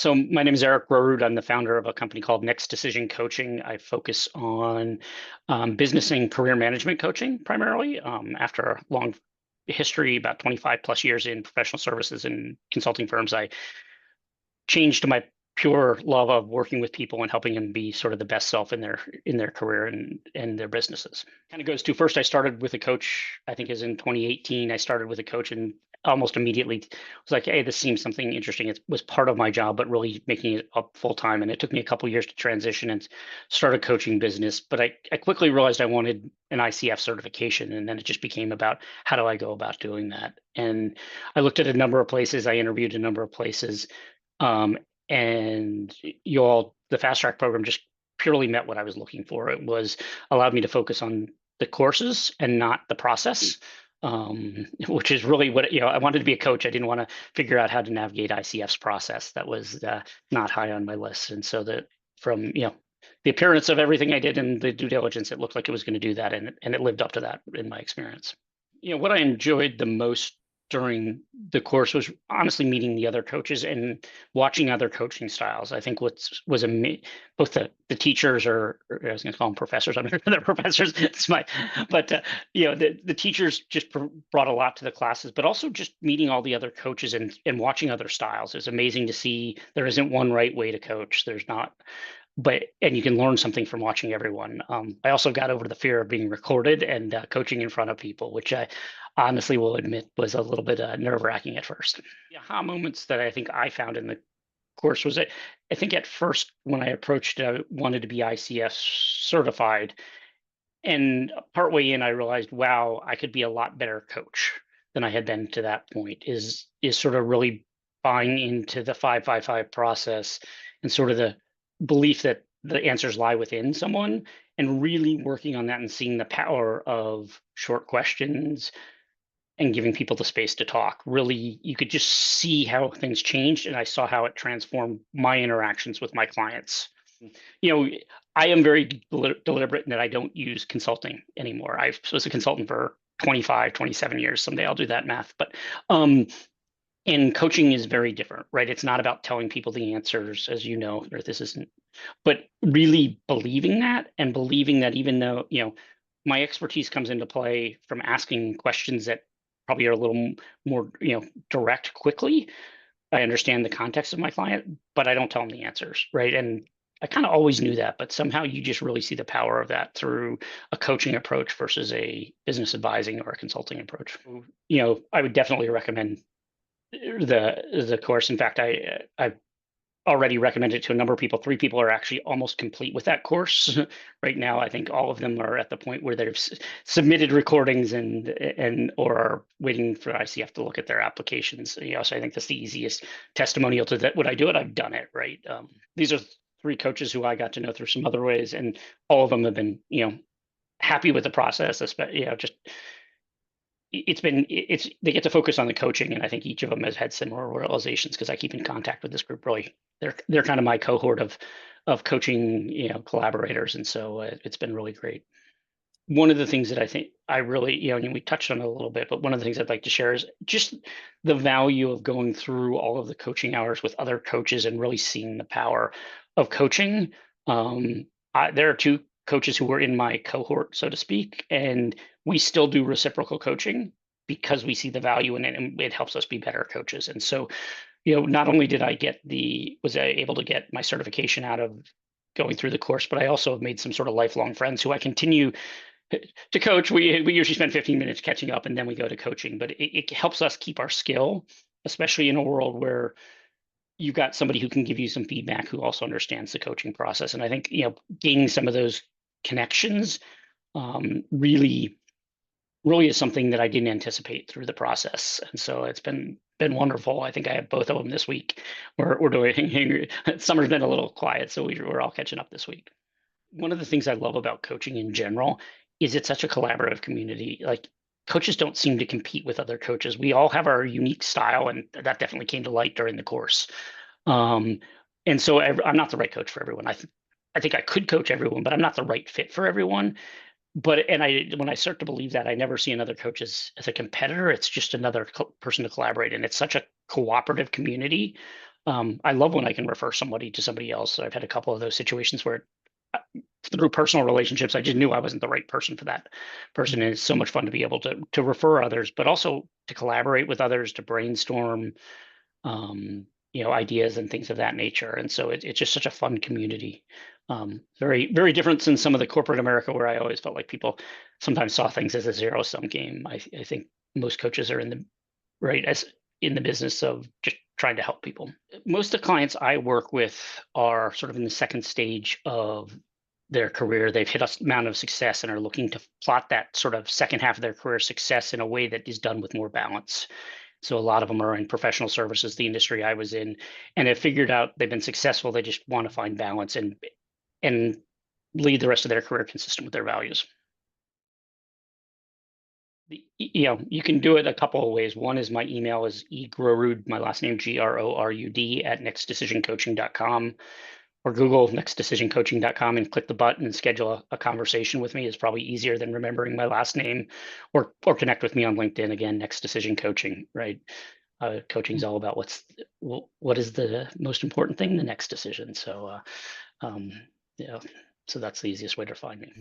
So my name is Eric Rorud. I'm the founder of a company called Next Decision Coaching. I focus on business and career management coaching primarily. After a long history, about 25 plus years in professional services and consulting firms, I changed to my pure love of working with people and helping them be sort of the best self in their career and their businesses. Kind of goes to first, I started with a coach. I think is in 2018. I started with a coach and almost immediately was like, hey, this seems something interesting. It was part of my job, but really making it up full time. And it took me a couple years to transition and start a coaching business. But I quickly realized I wanted an ICF certification. And then it just became about how do I go about doing that? And I looked at a number of places. I interviewed a number of places. Um, and the fast track program just purely met what I was looking for. It was allowed me to focus on the courses and not the process, which is really what, I wanted to be a coach. I didn't want to figure out how to navigate ICF's process. That was not high on my list. And so from, the appearance of everything I did and the due diligence, it looked like it was going to do that. And it lived up to that in my experience. What I enjoyed the most during the course was honestly meeting the other coaches and watching other coaching styles. I think both the teachers or I was going to call them professors. I'm not they're professors. It's but the teachers just brought a lot to the classes, but also just meeting all the other coaches and watching other styles. It's amazing to see there isn't one right way to coach. There's not. And you can learn something from watching everyone. I also got over the fear of being recorded and coaching in front of people, which I honestly will admit was a little bit nerve-wracking at first. The aha moments that I think I found in the course was I think at first when I approached it, I wanted to be ICF certified. And partway in, I realized, wow, I could be a lot better coach than I had been to that point, is sort of really buying into the 5-5-5 process and sort of the belief that the answers lie within someone and really working on that and seeing the power of short questions and giving people the space to talk. Really, you could just see how things changed, and I saw how it transformed my interactions with my clients. I am very deliberate in that I don't use consulting anymore. I was a consultant for 25, 27 years. Someday I'll do that math. But and coaching is very different, right? It's not about telling people the answers, as you know, or this isn't, but really believing that and believing that even though, my expertise comes into play from asking questions that probably are a little more, direct quickly. I understand the context of my client, but I don't tell them the answers, right? And I kind of always knew that, but somehow you just really see the power of that through a coaching approach versus a business advising or a consulting approach. I would definitely recommend the course. In fact, I already recommended it to a number of people. 3 people are actually almost complete with that course right now. I think all of them are at the point where they've submitted recordings or are waiting for ICF to look at thear applications. So I think that's the easiest testimonial to that. Would I do it? I've done it, right? These are 3 coaches who I got to know through some other ways, and all of them have been, happy with the process. Just they get to focus on the coaching, and I think each of them has had similar realizations because I keep in contact with this group. Really, they're kind of my cohort of coaching collaborators, and so it's been really great. One of the things that I think I really and we touched on it a little bit, but one of the things I'd like to share is just the value of going through all of the coaching hours with other coaches and really seeing the power of coaching. There are 2 coaches who were in my cohort, so to speak, and we still do reciprocal coaching because we see the value in it, and it helps us be better coaches. And so, not only was I able to get my certification out of going through the course, but I also have made some sort of lifelong friends who I continue to coach. We usually spend 15 minutes catching up, and then we go to coaching. But it helps us keep our skill, especially in a world where you've got somebody who can give you some feedback who also understands the coaching process. And I think gaining some of those connections really is something that I didn't anticipate through the process. And so it's been wonderful. I think I have both of them this week. We're doing summer's been a little quiet, so we're all catching up this week. One of the things I love about coaching in general is it's such a collaborative community. Like, coaches don't seem to compete with other coaches. We all have our unique style, and that definitely came to light during the course. And so I'm not the right coach for everyone. I think I could coach everyone, but I'm not the right fit for everyone. But when I start to believe that, I never see another coach as a competitor. It's just another person to collaborate, and it's such a cooperative community. I love when I can refer somebody to somebody else. I've had a couple of those situations where uh, through personal relationships, I just knew I wasn't the right person for that person. And it's so much fun to be able to refer others, but also to collaborate with others, to brainstorm, ideas and things of that nature. And so it's just such a fun community. Very, very different than some of the corporate America where I always felt like people sometimes saw things as a zero sum game. I think most coaches are in the right as in the business of just trying to help people. Most of the clients I work with are sort of in the second stage of their career. They've hit a amount of success and are looking to plot that sort of second half of their career success in a way that is done with more balance. So a lot of them are in professional services, the industry I was in, and have figured out they've been successful. They just want to find balance and lead the rest of their career consistent with their values. You can do it a couple of ways. One is my email is egrorud, my last name Grorud at nextdecisioncoaching.com, or Google nextdecisioncoaching.com and click the button and schedule a conversation with me is probably easier than remembering my last name, or connect with me on LinkedIn again, Next Decision Coaching, right? Coaching is all about what is the most important thing, the next decision. So, um, yeah, so that's the easiest way to find me.